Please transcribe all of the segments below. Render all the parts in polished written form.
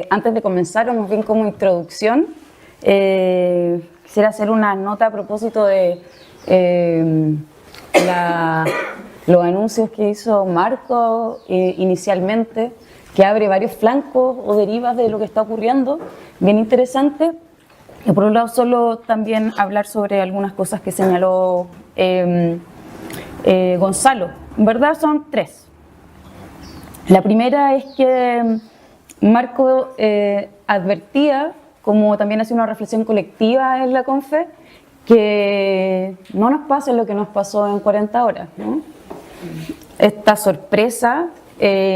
Antes de comenzar, o más bien como introducción, quisiera hacer una nota a propósito de los anuncios que hizo Marco inicialmente, que abre varios flancos o derivas de lo que está ocurriendo, bien interesante. Y por un lado, solo también hablar sobre algunas cosas que señaló Gonzalo. En verdad son tres. La primera es que Marco advertía, como también hacía una reflexión colectiva en la CONFE, que no nos pase lo que nos pasó en 40 horas, ¿no? Esta sorpresa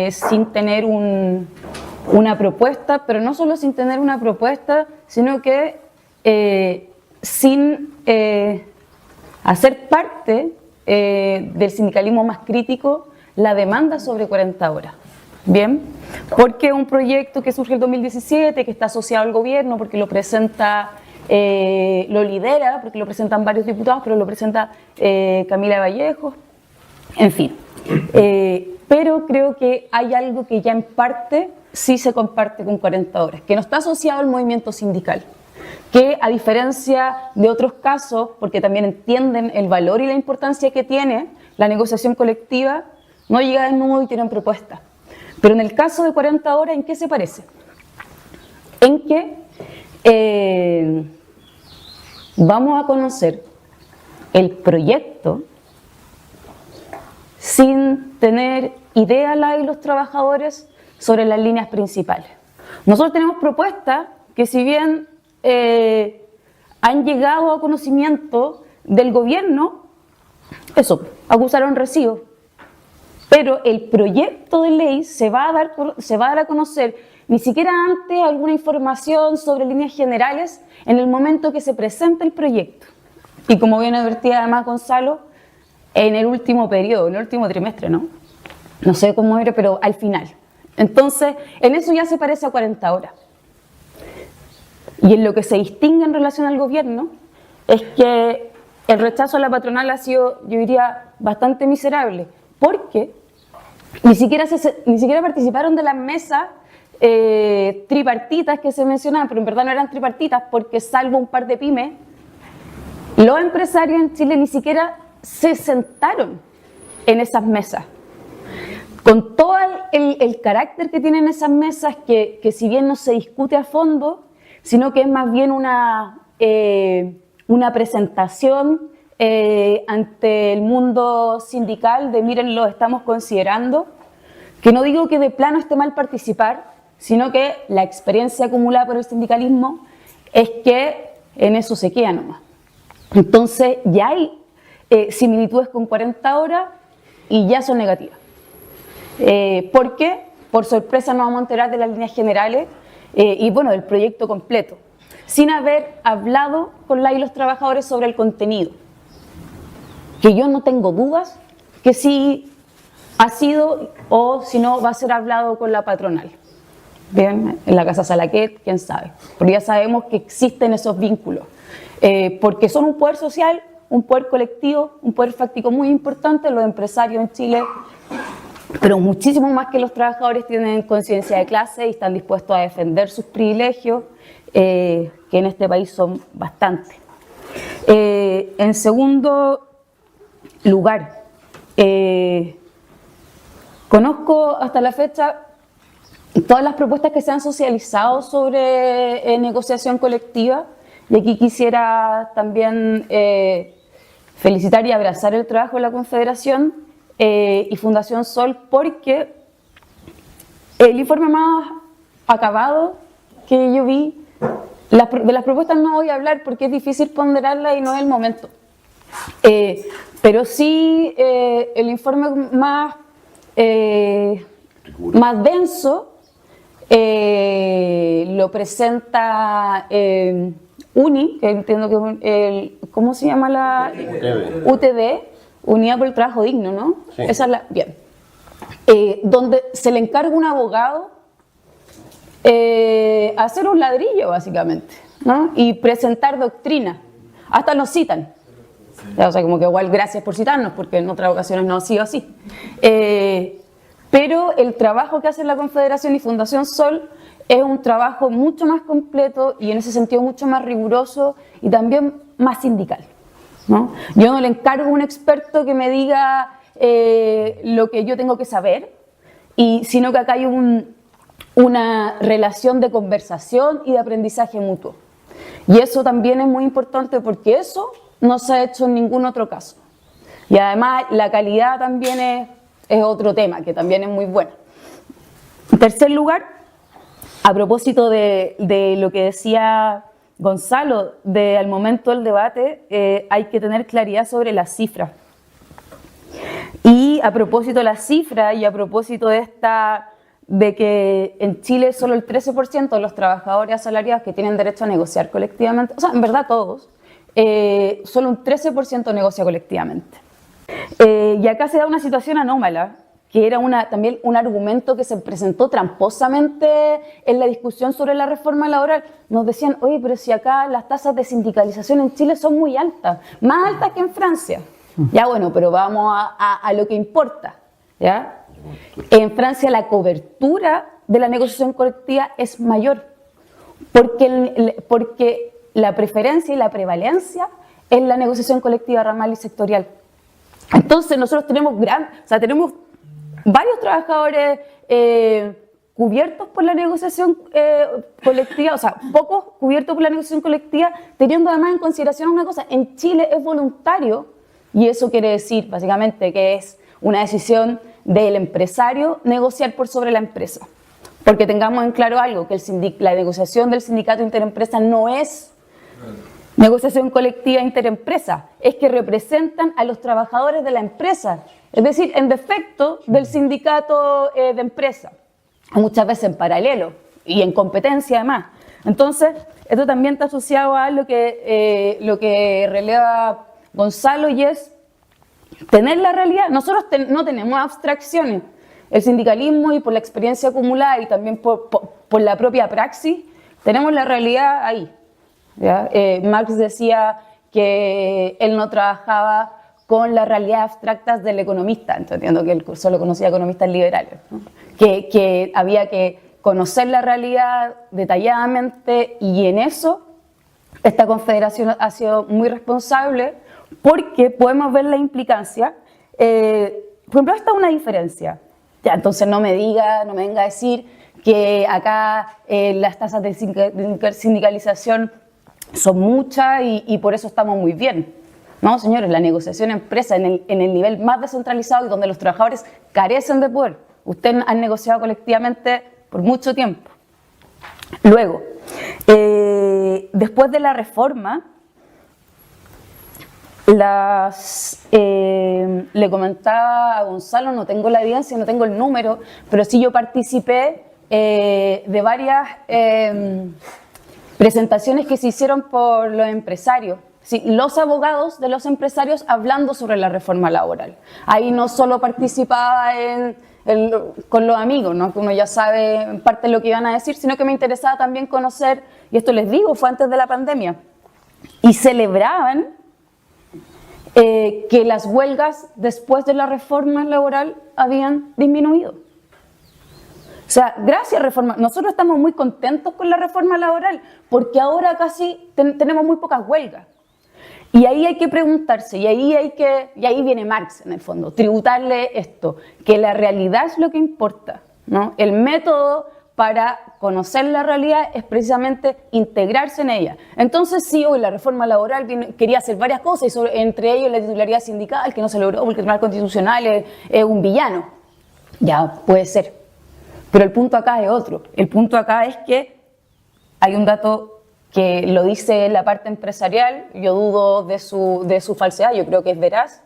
sin tener una propuesta, pero no solo sin tener una propuesta, sino que sin hacer parte del sindicalismo más crítico la demanda sobre 40 horas. Bien, porque un proyecto que surge en el 2017, que está asociado al gobierno, porque lo presenta, lo lidera, porque lo presentan varios diputados, pero lo presenta Camila Vallejo, en fin. Pero creo que hay algo que ya en parte sí se comparte con 40 horas, que no está asociado al movimiento sindical, que a diferencia de otros casos, porque también entienden el valor y la importancia que tiene la negociación colectiva, no llega de nuevo y tienen propuestas. Pero en el caso de 40 horas, ¿en qué se parece? En que vamos a conocer el proyecto sin tener idea las y los trabajadores sobre las líneas principales. Nosotros tenemos propuestas que, si bien han llegado a conocimiento del gobierno, eso, acusaron recibo. Pero el proyecto de ley se va a dar a conocer ni siquiera antes alguna información sobre líneas generales en el momento que se presenta el proyecto. Y como bien advertía además Gonzalo, en el último periodo, en el último trimestre, ¿no? No sé cómo era, pero al final. Entonces, en eso ya se parece a 40 horas. Y en lo que se distingue en relación al gobierno es que el rechazo a la patronal ha sido, yo diría, bastante miserable, porque ni siquiera participaron de las mesas tripartitas que se mencionaban, pero en verdad no eran tripartitas, porque salvo un par de pymes, los empresarios en Chile ni siquiera se sentaron en esas mesas. Con todo el carácter que tienen esas mesas, que si bien no se discute a fondo, sino que es más bien una presentación ante el mundo sindical de miren, lo estamos considerando, que no digo que de plano esté mal participar, sino que la experiencia acumulada por el sindicalismo es que en eso se queda nomás. Entonces ya hay similitudes con 40 horas y ya son negativas. ¿Por qué? Por sorpresa nos vamos a enterar de las líneas generales y bueno, del proyecto completo, sin haber hablado con las y los trabajadores sobre el contenido, que yo no tengo dudas que sí ha sido o si no va a ser hablado con la patronal. Bien, en la Casa Salaquet, quién sabe, porque ya sabemos que existen esos vínculos, porque son un poder social, un poder colectivo, un poder fáctico muy importante. Los empresarios en Chile, pero muchísimo más que los trabajadores, tienen conciencia de clase y están dispuestos a defender sus privilegios, que en este país son bastantes. En segundo lugar, conozco hasta la fecha todas las propuestas que se han socializado sobre negociación colectiva, y aquí quisiera también felicitar y abrazar el trabajo de la Confederación y Fundación Sol, porque el informe más acabado que yo vi, de las propuestas no voy a hablar porque es difícil ponderarlas y no es el momento, pero sí el informe más denso lo presenta UNI, que entiendo que es ¿cómo se llama la? UTD, Unidad por el Trabajo Digno, ¿no? Sí. Esa es la, bien. Donde se le encarga a un abogado hacer un ladrillo, básicamente, ¿no? Y presentar doctrina. Hasta nos citan. O sea, como que igual gracias por citarnos, porque en otras ocasiones no ha sido así. pero el trabajo que hace la Confederación y Fundación Sol es un trabajo mucho más completo y en ese sentido mucho más riguroso y también más sindical, ¿no? Yo no le encargo a un experto que me diga lo que yo tengo que saber, sino que acá hay una relación de conversación y de aprendizaje mutuo. Y eso también es muy importante porque eso no se ha hecho en ningún otro caso. Y además la calidad también es otro tema que también es muy bueno. En tercer lugar, a propósito de lo que decía Gonzalo, al momento del debate hay que tener claridad sobre las cifras. Y a propósito de las cifras y a propósito de que en Chile solo el 13% de los trabajadores asalariados que tienen derecho a negociar colectivamente, o sea, en verdad todos, solo un 13% negocia colectivamente. Y acá se da una situación anómala, que era también un argumento que se presentó tramposamente en la discusión sobre la reforma laboral. Nos decían, oye, pero si acá las tasas de sindicalización en Chile son muy altas, más altas que en Francia. Ya bueno, pero vamos a lo que importa, ¿ya? En Francia la cobertura de la negociación colectiva es mayor, porque la preferencia y la prevalencia es la negociación colectiva ramal y sectorial. Entonces nosotros tenemos varios trabajadores cubiertos por la negociación colectiva, o sea, pocos cubiertos por la negociación colectiva, teniendo además en consideración una cosa, en Chile es voluntario, y eso quiere decir básicamente que es una decisión del empresario negociar por sobre la empresa. Porque tengamos en claro algo, que la negociación del sindicato interempresa no es negociación colectiva interempresa, es que representan a los trabajadores de la empresa, es decir, en defecto del sindicato de empresa, muchas veces en paralelo y en competencia además. Entonces, esto también está asociado a lo que releva Gonzalo, y es tener la realidad. Nosotros no tenemos abstracciones. El sindicalismo, y por la experiencia acumulada y también por la propia praxis, tenemos la realidad ahí, ¿ya? Marx decía que él no trabajaba con las realidades abstractas del economista, entendiendo que él solo conocía economistas liberales, ¿no? Que había que conocer la realidad detalladamente, y en eso esta confederación ha sido muy responsable, porque podemos ver la implicancia. Por ejemplo, esta es una diferencia. Ya, entonces no me venga a decir que acá las tasas de sindicalización son muchas y por eso estamos muy bien. No, señores, la negociación empresa en el nivel más descentralizado y donde los trabajadores carecen de poder. Ustedes han negociado colectivamente por mucho tiempo. Luego, después de la reforma, le comentaba a Gonzalo, no tengo la evidencia, no tengo el número, pero sí yo participé de varias presentaciones que se hicieron por los empresarios, sí, los abogados de los empresarios hablando sobre la reforma laboral. Ahí no solo participaba con los amigos, ¿no? Que uno ya sabe en parte lo que iban a decir, sino que me interesaba también conocer, y esto les digo, fue antes de la pandemia, y celebraban que las huelgas después de la reforma laboral habían disminuido. O sea, gracias a reforma, nosotros estamos muy contentos con la reforma laboral, porque ahora casi tenemos muy pocas huelgas. Y ahí hay que preguntarse, y ahí viene Marx en el fondo, tributarle esto, que la realidad es lo que importa, ¿no? El método para conocer la realidad es precisamente integrarse en ella. Entonces sí, hoy la reforma laboral quería hacer varias cosas, y entre ellos la titularidad sindical, que no se logró porque el Tribunal Constitucional es un villano. Ya, puede ser. Pero el punto acá es otro. El punto acá es que hay un dato que lo dice la parte empresarial, yo dudo de su falsedad, yo creo que es veraz,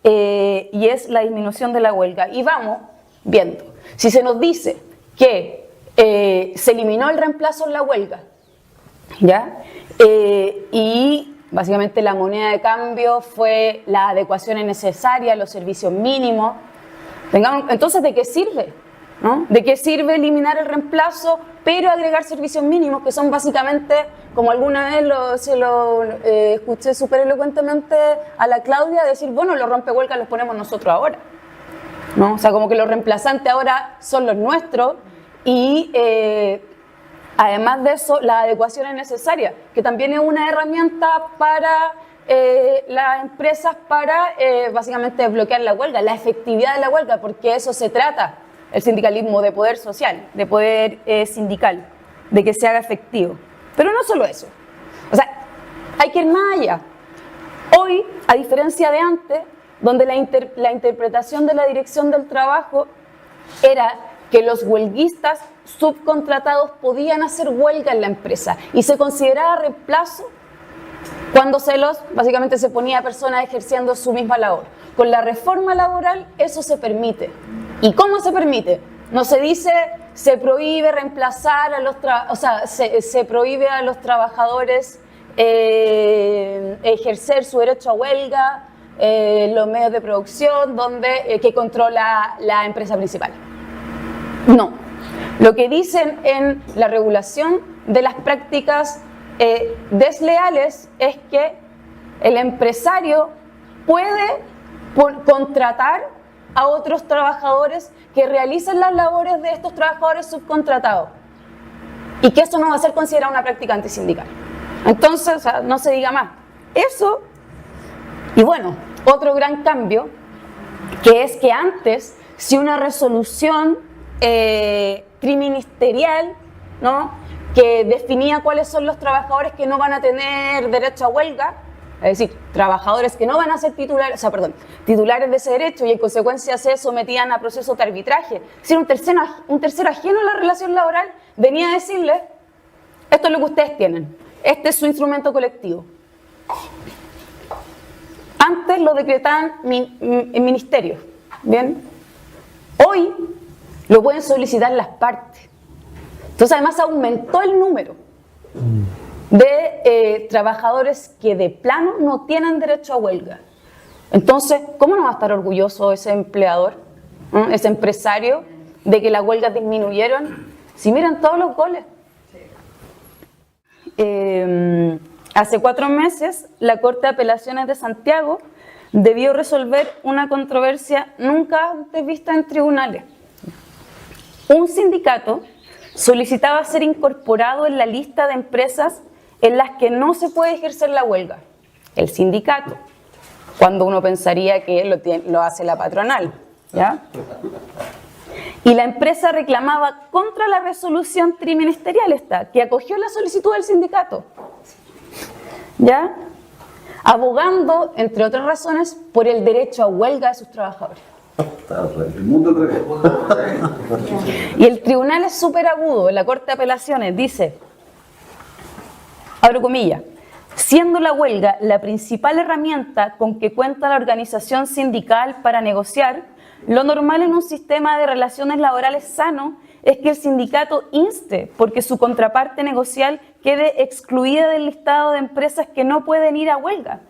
y es la disminución de la huelga. Y vamos viendo. Si se nos dice que se eliminó el reemplazo en la huelga, ¿ya? Y básicamente la moneda de cambio fue las adecuaciones necesarias, los servicios mínimos. Entonces, ¿de qué sirve? ¿No? ¿De qué sirve eliminar el reemplazo, pero agregar servicios mínimos, que son básicamente, como alguna vez se lo escuché súper elocuentemente a la Claudia, decir, bueno, los rompehuelgas los ponemos nosotros ahora? ¿no? O sea, como que los reemplazantes ahora son los nuestros y además de eso, la adecuación es necesaria, que también es una herramienta para las empresas para básicamente bloquear la huelga, la efectividad de la huelga, porque eso se trata el sindicalismo, de poder social, de poder sindical, de que se haga efectivo. Pero no solo eso, o sea, hay que ir más allá. Hoy, a diferencia de antes, donde la interpretación de la Dirección del Trabajo era que los huelguistas subcontratados podían hacer huelga en la empresa y se consideraba reemplazo cuando básicamente se ponía a personas ejerciendo su misma labor. Con la reforma laboral eso se permite. ¿Y cómo se permite? No se dice se prohíbe reemplazar a los se prohíbe a los trabajadores ejercer su derecho a huelga los medios de producción que controla la empresa principal. No. Lo que dicen en la regulación de las prácticas desleales es que el empresario puede contratar a otros trabajadores que realicen las labores de estos trabajadores subcontratados y que eso no va a ser considerado una práctica antisindical. Entonces, o sea, no se diga más. Eso, y bueno, otro gran cambio, que es que antes, si una resolución triministerial, ¿no?, que definía cuáles son los trabajadores que no van a tener derecho a huelga, es decir, trabajadores que no van a ser titulares de ese derecho y en consecuencia se sometían a procesos de arbitraje. Si un tercero ajeno a la relación laboral venía a decirles, esto es lo que ustedes tienen, este es su instrumento colectivo. Antes lo decretaban en ministerios, ¿bien? Hoy lo pueden solicitar las partes. Entonces además aumentó el número de trabajadores que de plano no tienen derecho a huelga. Entonces, ¿cómo no va a estar orgulloso ese empleador, ese empresario, de que las huelgas disminuyeron? Si miran todos los goles. Hace 4 meses, la Corte de Apelaciones de Santiago debió resolver una controversia nunca antes vista en tribunales. Un sindicato solicitaba ser incorporado en la lista de empresas en las que no se puede ejercer la huelga. El sindicato, cuando uno pensaría que lo hace la patronal, ¿ya? Y la empresa reclamaba contra la resolución triministerial que acogió la solicitud del sindicato, ¿ya?, abogando, entre otras razones, por el derecho a huelga de sus trabajadores. El mundo al revés. Y el tribunal es súper agudo, en la Corte de Apelaciones dice, abro comillas, siendo la huelga la principal herramienta con que cuenta la organización sindical para negociar, lo normal en un sistema de relaciones laborales sano es que el sindicato inste porque su contraparte negocial quede excluida del listado de empresas que no pueden ir a huelga.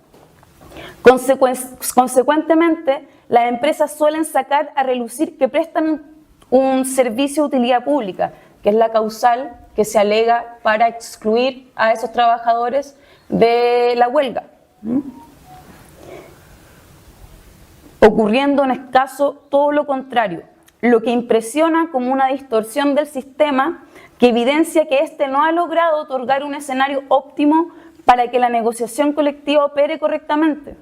Consecuentemente, las empresas suelen sacar a relucir que prestan un servicio de utilidad pública, que es la causal que se alega para excluir a esos trabajadores de la huelga. Ocurriendo en este caso todo lo contrario, lo que impresiona como una distorsión del sistema que evidencia que éste no ha logrado otorgar un escenario óptimo para que la negociación colectiva opere correctamente.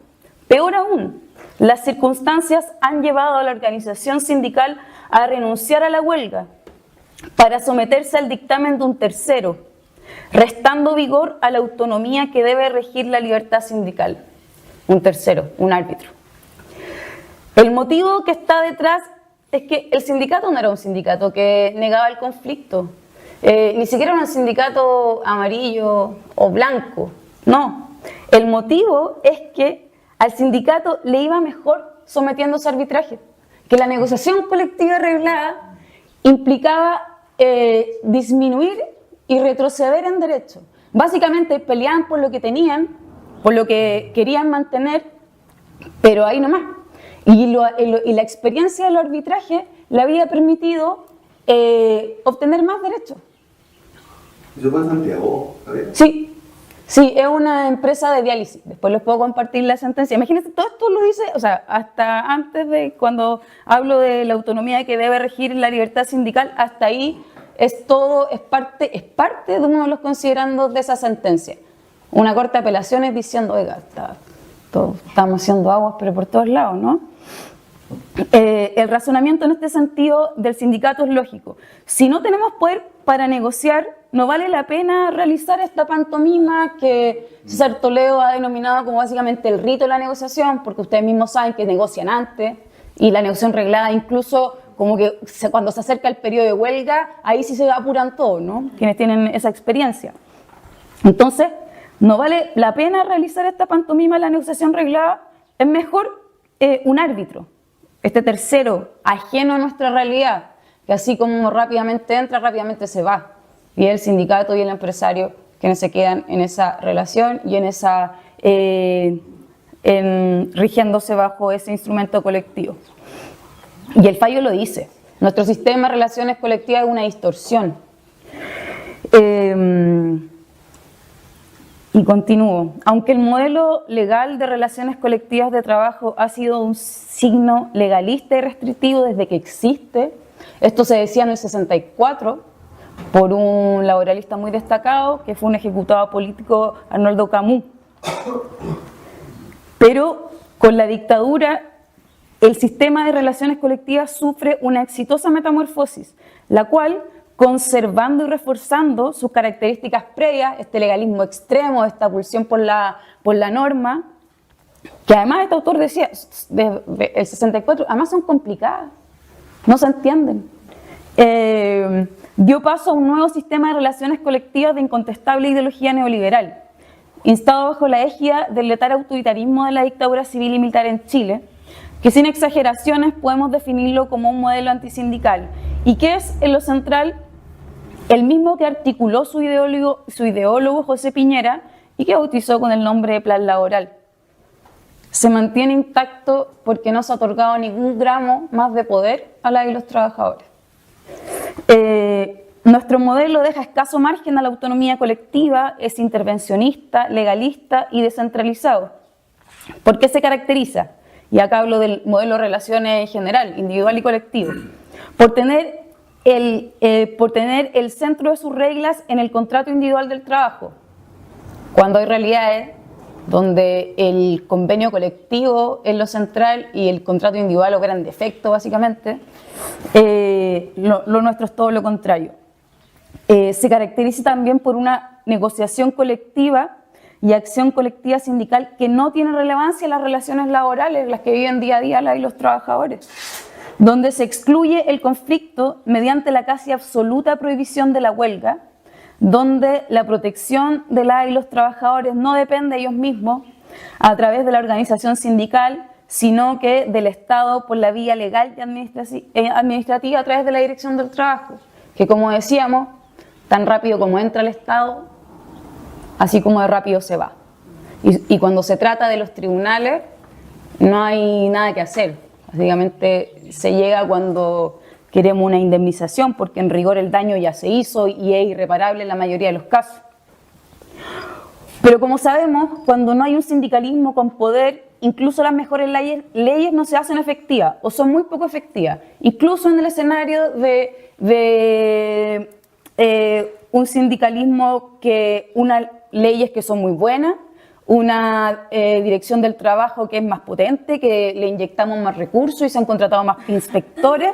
Peor aún, las circunstancias han llevado a la organización sindical a renunciar a la huelga para someterse al dictamen de un tercero, restando vigor a la autonomía que debe regir la libertad sindical. Un tercero, un árbitro. El motivo que está detrás es que el sindicato no era un sindicato que negaba el conflicto, ni siquiera era un sindicato amarillo o blanco, no. El motivo es que al sindicato le iba mejor sometiéndose a arbitraje, que la negociación colectiva reglada implicaba disminuir y retroceder en derechos. Básicamente peleaban por lo que tenían, por lo que querían mantener, pero ahí nomás. Y la experiencia del arbitraje le había permitido obtener más derechos. ¿Eso fue en Santiago, Javier? Sí, Sí, es una empresa de diálisis. Después les puedo compartir la sentencia. Imagínense, todo esto lo dice, o sea, hasta antes de cuando hablo de la autonomía que debe regir la libertad sindical, hasta ahí es todo, es parte de uno de los considerandos de esa sentencia. Una corte de apelaciones diciendo, oiga, estamos haciendo aguas, pero por todos lados, ¿no? El razonamiento en este sentido del sindicato es lógico. Si no tenemos poder para negociar, no vale la pena realizar esta pantomima que César Toledo ha denominado como básicamente el rito de la negociación, porque ustedes mismos saben que negocian antes y la negociación reglada incluso como que cuando se acerca el periodo de huelga, ahí sí se apuran todo, ¿no? Quienes tienen esa experiencia. Entonces, no vale la pena realizar esta pantomima de la negociación reglada, es mejor un árbitro, este tercero, ajeno a nuestra realidad, que así como rápidamente entra, rápidamente se va. Y el sindicato y el empresario quienes se quedan en esa relación y en esa rigiéndose bajo ese instrumento colectivo. Y el fallo lo dice, nuestro sistema de relaciones colectivas es una distorsión. Y continúo. Aunque el modelo legal de relaciones colectivas de trabajo ha sido un signo legalista y restrictivo desde que existe, esto se decía en el 64 por un laboralista muy destacado que fue un ejecutado político, Arnoldo Camus. Pero con la dictadura el sistema de relaciones colectivas sufre una exitosa metamorfosis, la cual, conservando y reforzando sus características previas, este legalismo extremo, esta pulsión por la norma, que además este autor decía, el 64, además son complicadas, no se entienden, dio paso a un nuevo sistema de relaciones colectivas de incontestable ideología neoliberal, instado bajo la égida del letal autoritarismo de la dictadura civil y militar en Chile, que sin exageraciones podemos definirlo como un modelo antisindical y que es en lo central el mismo que articuló su ideólogo José Piñera y que bautizó con el nombre de Plan Laboral. Se mantiene intacto porque no se ha otorgado ningún gramo más de poder a la y los trabajadores. Nuestro modelo deja escaso margen a la autonomía colectiva, es intervencionista, legalista y descentralizado. ¿Por qué se caracteriza? Y acá hablo del modelo de relaciones en general, individual y colectivo, por tener el centro de sus reglas en el contrato individual del trabajo, cuando hay realidades donde el convenio colectivo es lo central y el contrato individual opera en defecto básicamente, lo nuestro es todo lo contrario. Se caracteriza también por una negociación colectiva y acción colectiva sindical que no tiene relevancia en las relaciones laborales, las que viven día a día la y los trabajadores, donde se excluye el conflicto mediante la casi absoluta prohibición de la huelga, donde la protección de la y los trabajadores no depende de ellos mismos a través de la organización sindical, sino que del Estado por la vía legal y administrativa a través de la Dirección del Trabajo, que como decíamos, tan rápido como entra el Estado, así como de rápido se va. Y cuando se trata de los tribunales, no hay nada que hacer. Básicamente se llega cuando queremos una indemnización, porque en rigor el daño ya se hizo y es irreparable en la mayoría de los casos. Pero como sabemos, cuando no hay un sindicalismo con poder, incluso las mejores leyes no se hacen efectivas o son muy poco efectivas. Incluso en el escenario de un sindicalismo unas leyes que son muy buenas, una dirección del trabajo que es más potente, que le inyectamos más recursos y se han contratado más inspectores.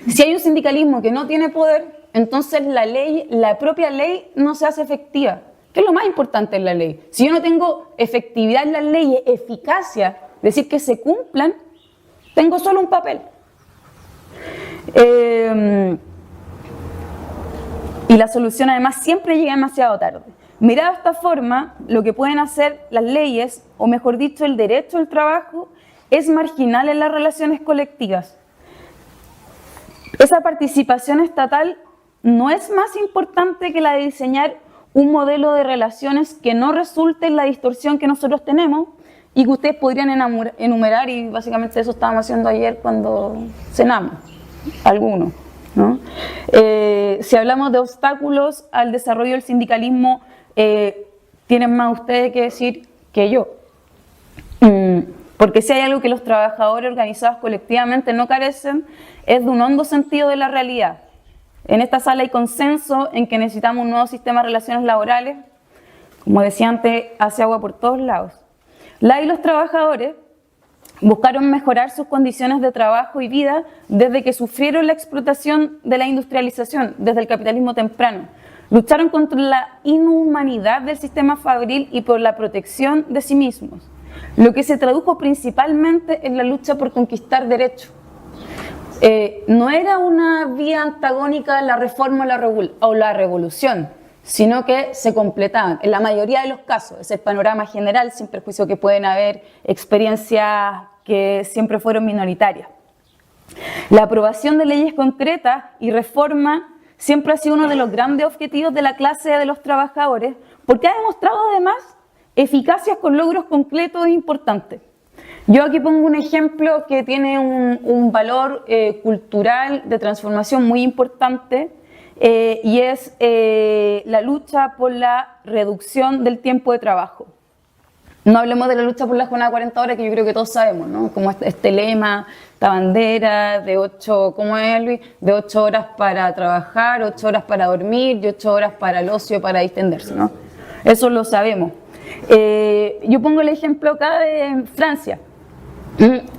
Si hay un sindicalismo que no tiene poder, entonces la propia ley no se hace efectiva. ¿Qué es lo más importante en la ley? Si yo no tengo efectividad en las leyes, eficacia, decir que se cumplan, tengo solo un papel. Y la solución además siempre llega demasiado tarde. Mirado de esta forma, lo que pueden hacer las leyes, o mejor dicho, el derecho al trabajo, es marginal en las relaciones colectivas. Esa participación estatal no es más importante que la de diseñar un modelo de relaciones que no resulte en la distorsión que nosotros tenemos y que ustedes podrían enumerar, y básicamente eso estábamos haciendo ayer cuando cenamos, algunos, ¿no? Si hablamos de obstáculos al desarrollo del sindicalismo tienen más ustedes que decir que yo. Porque si hay algo que los trabajadores organizados colectivamente no carecen, es de un hondo sentido de la realidad. En esta sala hay consenso en que necesitamos un nuevo sistema de relaciones laborales. Como decía antes, hace agua por todos lados. Y los trabajadores buscaron mejorar sus condiciones de trabajo y vida desde que sufrieron la explotación de la industrialización, desde el capitalismo temprano. Lucharon contra la inhumanidad del sistema fabril y por la protección de sí mismos, lo que se tradujo principalmente en la lucha por conquistar derechos. No era una vía antagónica la reforma o la revolución, sino que se completaban. En la mayoría de los casos, es el panorama general, sin perjuicio que pueden haber experiencias que siempre fueron minoritarias. La aprobación de leyes concretas y reforma siempre ha sido uno de los grandes objetivos de la clase de los trabajadores, porque ha demostrado además eficacias con logros concretos e importantes. Yo aquí pongo un ejemplo que tiene un valor cultural de transformación muy importante, y es la lucha por la reducción del tiempo de trabajo. No hablemos de la lucha por la jornada de 40 horas, que yo creo que todos sabemos, ¿no? Como este lema, esta bandera de 8, ¿cómo es, Luis? De 8 horas para trabajar, 8 horas para dormir y 8 horas para el ocio, para distenderse, ¿no? Eso lo sabemos. Yo pongo el ejemplo acá de Francia.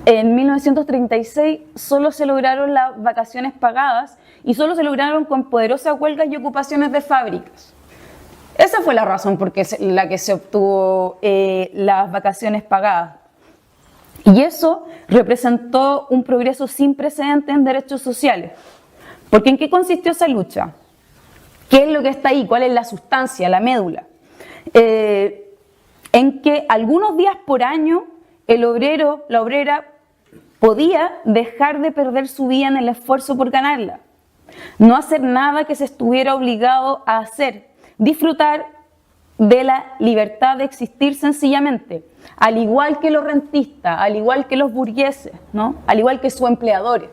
En 1936 solo se lograron las vacaciones pagadas y solo se lograron con poderosas huelgas y ocupaciones de fábricas. Esa fue la razón por la que se obtuvo las vacaciones pagadas. Y eso representó un progreso sin precedentes en derechos sociales. Porque ¿en qué consistió esa lucha? ¿Qué es lo que está ahí? ¿Cuál es la sustancia, la médula? En que algunos días por año el obrero, la obrera, podía dejar de perder su vida en el esfuerzo por ganarla. No hacer nada que se estuviera obligado a hacer. Disfrutar de la libertad de existir sencillamente, al igual que los rentistas, al igual que los burgueses, ¿no? Al igual que sus empleadores.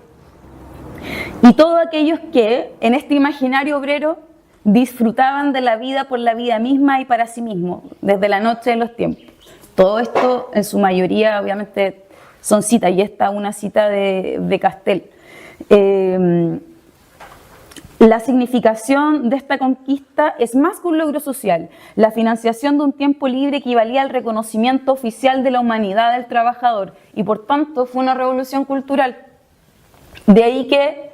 Y todos aquellos que en este imaginario obrero disfrutaban de la vida por la vida misma y para sí mismos, desde la noche de los tiempos. Todo esto, en su mayoría, obviamente, son citas, y esta una cita de Castel. La significación de esta conquista es más que un logro social. La financiación de un tiempo libre equivalía al reconocimiento oficial de la humanidad del trabajador, y por tanto fue una revolución cultural. De ahí que,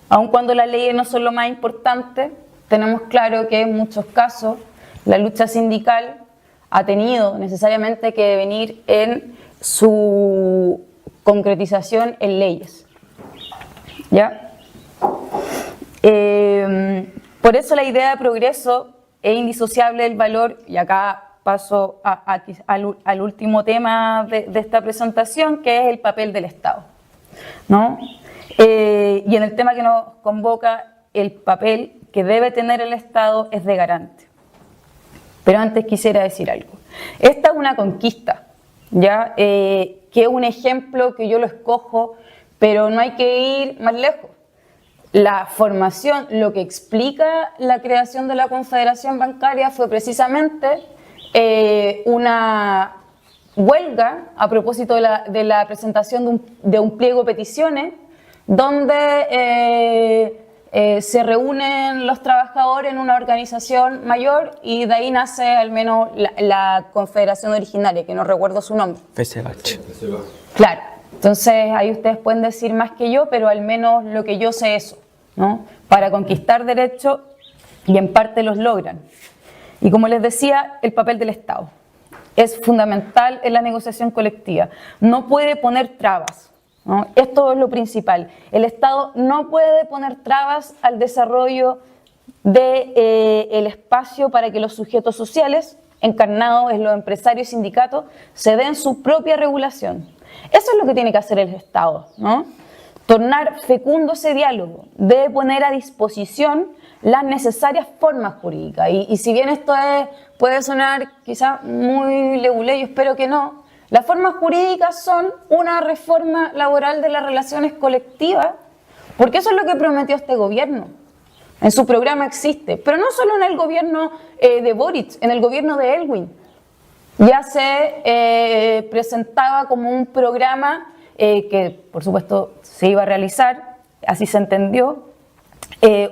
aun cuando las leyes no son lo más importante, tenemos claro que en muchos casos la lucha sindical ha tenido necesariamente que venir en su concretización en leyes. ¿Ya? Por eso la idea de progreso es indisociable del valor, y acá paso al último tema de esta presentación, que es el papel del Estado, ¿no? Y en el tema que nos convoca, el papel que debe tener el Estado es de garante. Pero antes quisiera decir algo. Esta es una conquista, ¿ya? Que es un ejemplo que yo lo escojo, pero no hay que ir más lejos. La formación, lo que explica la creación de la Confederación Bancaria fue precisamente una huelga a propósito de la presentación de un pliego de peticiones, donde se reúnen los trabajadores en una organización mayor, y de ahí nace al menos la confederación originaria, que no recuerdo su nombre. FSH. Claro, entonces ahí ustedes pueden decir más que yo, pero al menos lo que yo sé es eso, ¿no? Para conquistar derechos, y en parte los logran. Y como les decía, el papel del Estado es fundamental en la negociación colectiva. No puede poner trabas, ¿no? Esto es lo principal. El Estado no puede poner trabas al desarrollo del espacio para que los sujetos sociales, encarnados en los empresarios y sindicatos, se den su propia regulación. Eso es lo que tiene que hacer el Estado, ¿no? Tornar fecundo ese diálogo, debe poner a disposición las necesarias formas jurídicas. Y si bien esto puede sonar quizá muy leguleyo, espero que no, las formas jurídicas son una reforma laboral de las relaciones colectivas, porque eso es lo que prometió este gobierno. En su programa existe, pero no solo en el gobierno de Boric, en el gobierno de Elwin. Ya se presentaba como un programa que, por supuesto, se iba a realizar, así se entendió,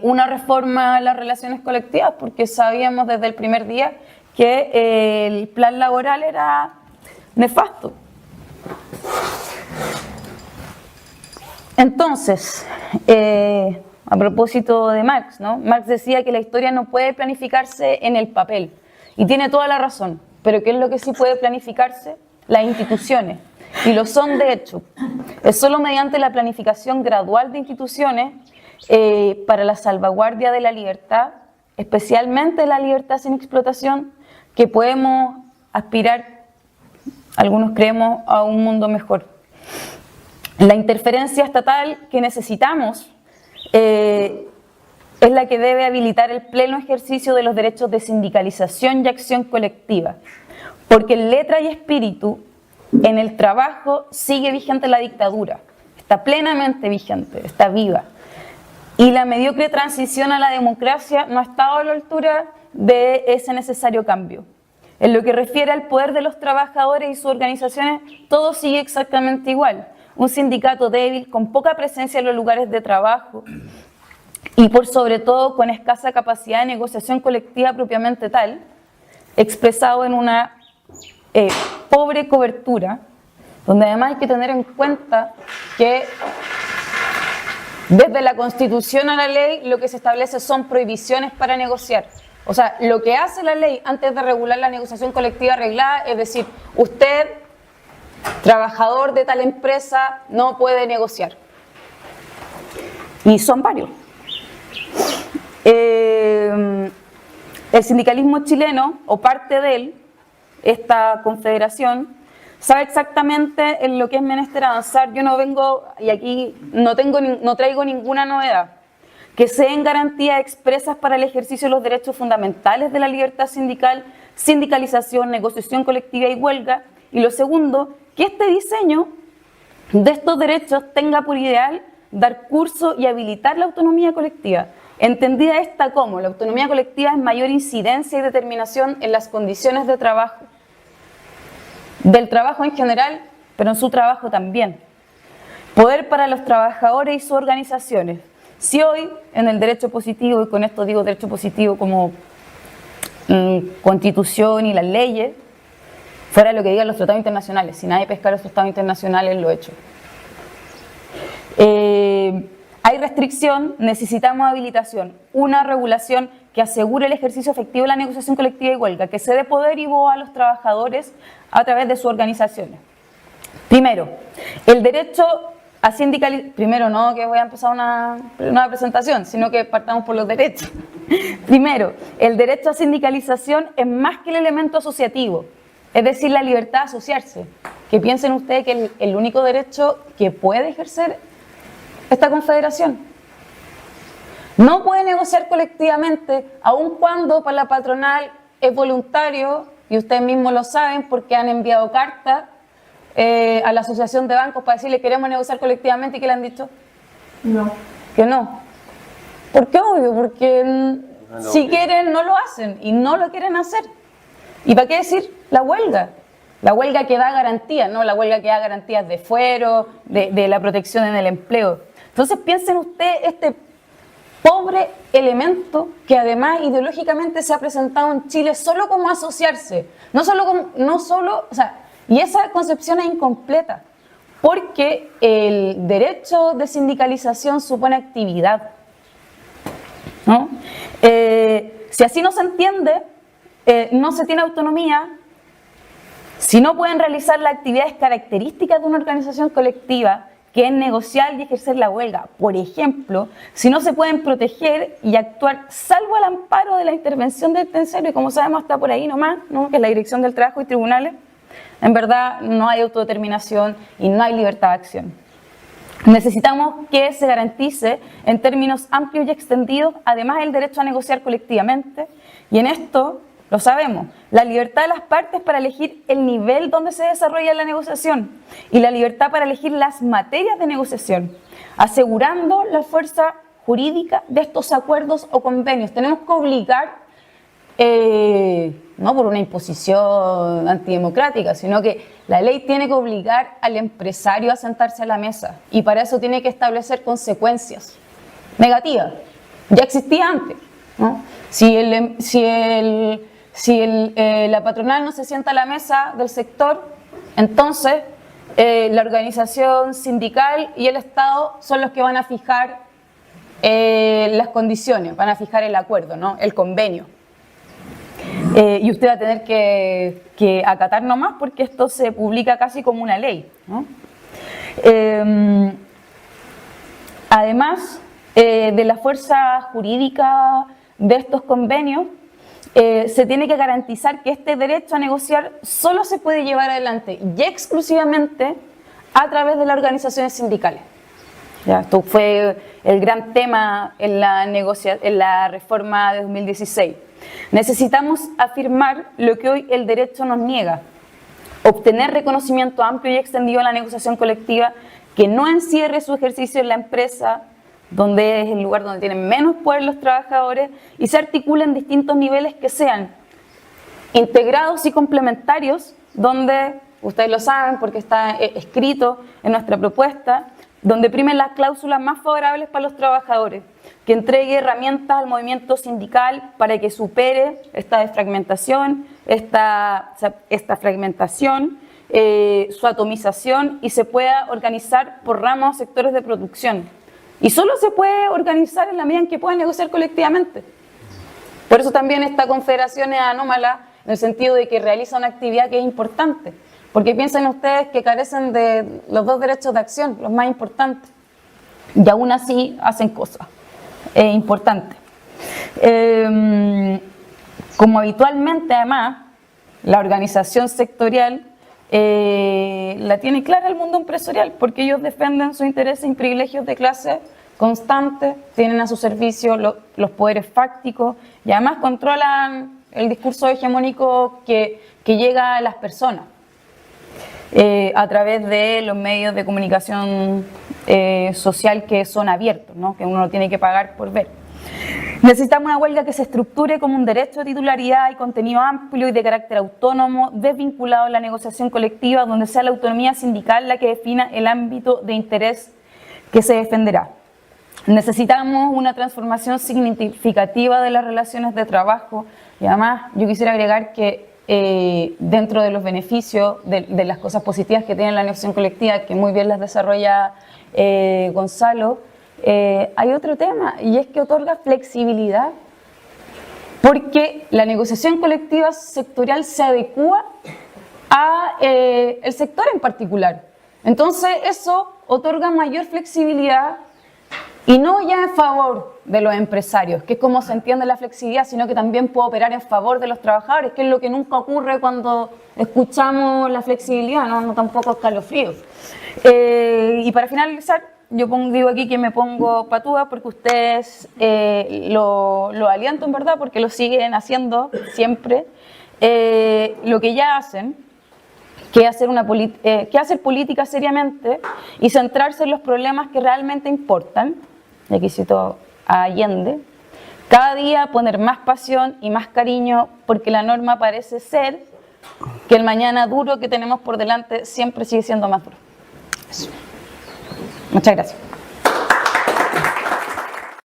una reforma a las relaciones colectivas, porque sabíamos desde el primer día que el plan laboral era nefasto. Entonces, a propósito de Marx, ¿no? Marx decía que la historia no puede planificarse en el papel, y tiene toda la razón, pero ¿qué es lo que sí puede planificarse? Las instituciones, y lo son de hecho. Es solo mediante la planificación gradual de instituciones para la salvaguardia de la libertad, especialmente la libertad sin explotación, que podemos aspirar, algunos creemos, a un mundo mejor. La interferencia estatal que necesitamos es la que debe habilitar el pleno ejercicio de los derechos de sindicalización y acción colectiva, porque en letra y espíritu, en el trabajo sigue vigente la dictadura, está plenamente vigente, está viva, y la mediocre transición a la democracia no ha estado a la altura de ese necesario cambio. En lo que refiere al poder de los trabajadores y sus organizaciones, todo sigue exactamente igual. Un sindicato débil, con poca presencia en los lugares de trabajo y por sobre todo con escasa capacidad de negociación colectiva propiamente tal, expresado en una pobre cobertura, donde además hay que tener en cuenta que desde la Constitución a la ley lo que se establece son prohibiciones para negociar. O sea, lo que hace la ley antes de regular la negociación colectiva arreglada es decir, usted, trabajador de tal empresa, no puede negociar. Y son varios. El sindicalismo chileno, o parte de él, esta confederación, sabe exactamente en lo que es menester avanzar. Yo no vengo, y aquí no traigo ninguna novedad, que se den garantías expresas para el ejercicio de los derechos fundamentales de la libertad sindical, sindicalización, negociación colectiva y huelga. Y lo segundo, que este diseño de estos derechos tenga por ideal dar curso y habilitar la autonomía colectiva, entendida esta como la autonomía colectiva es mayor incidencia y determinación en las condiciones de trabajo, del trabajo en general, pero en su trabajo también. Poder para los trabajadores y sus organizaciones. Si hoy en el derecho positivo, y con esto digo derecho positivo como constitución y las leyes, fuera lo que digan los tratados internacionales, si nadie pesca los tratados internacionales, lo he hecho. Hay restricción, necesitamos habilitación, una regulación que asegure el ejercicio efectivo de la negociación colectiva y huelga, que se dé poder y voz a los trabajadores a través de sus organizaciones. Primero, el derecho a sindicalizar, primero no que voy a empezar una nueva presentación, sino que partamos por los derechos. Primero, el derecho a sindicalización es más que el elemento asociativo, es decir, la libertad de asociarse. Que piensen ustedes que es el único derecho que puede ejercer esta confederación. No puede negociar colectivamente, aun cuando para la patronal es voluntario, y ustedes mismos lo saben porque han enviado cartas a la asociación de bancos para decirle queremos negociar colectivamente, y ¿qué le han dicho? No. Que no. ¿Por qué? Obvio, porque si quieren no lo hacen y no lo quieren hacer. ¿Y para qué decir la huelga? La huelga que da garantías, no la huelga que da garantías de fuero, de la protección en el empleo. Entonces piensen ustedes este pobre elemento que además ideológicamente se ha presentado en Chile solo como asociarse, y esa concepción es incompleta, porque el derecho de sindicalización supone actividad, ¿no? Si así no se entiende, no se tiene autonomía. Si no pueden realizar las actividades características de una organización colectiva, que es negociar y ejercer la huelga, por ejemplo, si no se pueden proteger y actuar salvo al amparo de la intervención del tercero, y como sabemos está por ahí nomás, ¿no? Que es la Dirección del Trabajo y tribunales, en verdad no hay autodeterminación y no hay libertad de acción. Necesitamos que se garantice en términos amplios y extendidos, además el derecho a negociar colectivamente, y en esto lo sabemos, la libertad de las partes para elegir el nivel donde se desarrolla la negociación y la libertad para elegir las materias de negociación, asegurando la fuerza jurídica de estos acuerdos o convenios. Tenemos que obligar, no por una imposición antidemocrática, sino que la ley tiene que obligar al empresario a sentarse a la mesa y para eso tiene que establecer consecuencias negativas. Ya existía antes, ¿no? La patronal no se sienta a la mesa del sector, entonces la organización sindical y el Estado son los que van a fijar las condiciones, van a fijar el acuerdo, ¿no? El convenio. Y usted va a tener que acatar nomás porque esto se publica casi como una ley, ¿no? Además de la fuerza jurídica de estos convenios, se tiene que garantizar que este derecho a negociar solo se puede llevar adelante y exclusivamente a través de las organizaciones sindicales. Ya, esto fue el gran tema en la reforma de 2016. Necesitamos afirmar lo que hoy el derecho nos niega, obtener reconocimiento amplio y extendido a la negociación colectiva que no encierre su ejercicio en la empresa, donde es el lugar donde tienen menos poder los trabajadores, y se articula en distintos niveles que sean integrados y complementarios, donde, ustedes lo saben porque está escrito en nuestra propuesta, donde primen las cláusulas más favorables para los trabajadores, que entregue herramientas al movimiento sindical para que supere esta desfragmentación, su atomización y se pueda organizar por ramos o sectores de producción. Y solo se puede organizar en la medida en que puedan negociar colectivamente. Por eso también esta confederación es anómala en el sentido de que realiza una actividad que es importante. Porque piensen ustedes que carecen de los dos derechos de acción, los más importantes. Y aún así hacen cosas importantes. Como habitualmente además, la organización sectorial la tiene clara el mundo empresarial, porque ellos defienden sus intereses y privilegios de clase constantes, tienen a su servicio los poderes fácticos y además controlan el discurso hegemónico que llega a las personas a través de los medios de comunicación social que son abiertos, ¿no? Que uno no tiene que pagar por ver. Necesitamos una huelga que se estructure como un derecho de titularidad y contenido amplio y de carácter autónomo, desvinculado de la negociación colectiva, donde sea la autonomía sindical la que defina el ámbito de interés que se defenderá. Necesitamos una transformación significativa de las relaciones de trabajo y además yo quisiera agregar que dentro de los beneficios, de las cosas positivas que tiene la negociación colectiva, que muy bien las desarrolla Gonzalo, hay otro tema y es que otorga flexibilidad porque la negociación colectiva sectorial se adecúa a el sector en particular. Entonces eso otorga mayor flexibilidad y no ya en favor de los empresarios, que es como se entiende la flexibilidad, sino que también puede operar en favor de los trabajadores, que es lo que nunca ocurre cuando escuchamos la flexibilidad, no tampoco escalofríos. Y para finalizar, yo digo aquí que me pongo patúa porque ustedes lo aliento en verdad, porque lo siguen haciendo siempre. Lo que ya hacen, que hacer política seriamente y centrarse en los problemas que realmente importan. Y aquí cito a Allende: cada día poner más pasión y más cariño porque la norma parece ser que el mañana duro que tenemos por delante siempre sigue siendo más duro. Eso. Muchas gracias.